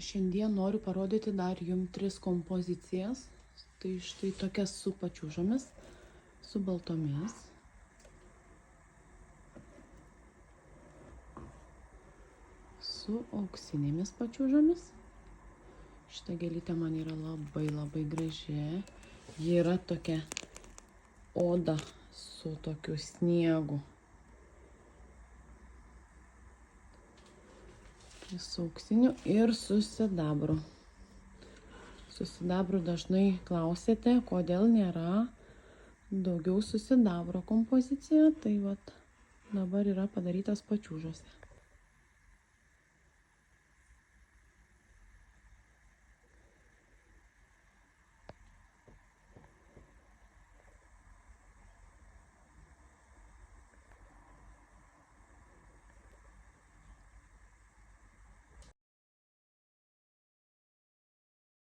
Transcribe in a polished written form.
Šiandien noriu parodyti dar jums 3 kompozicijas. Tai štai tokias su pačiūžomis, su baltomis. Su auksinėmis pačiūžomis. Šita gėlytė man yra labai graži. Ji yra tokia oda su tokiu sniegu. Su auksiniu ir su sidabru. Su sidabru dažnai klausėte, kodėl nėra daugiau su sidabro kompozicija. Tai vat dabar yra padarytas pačiūžose.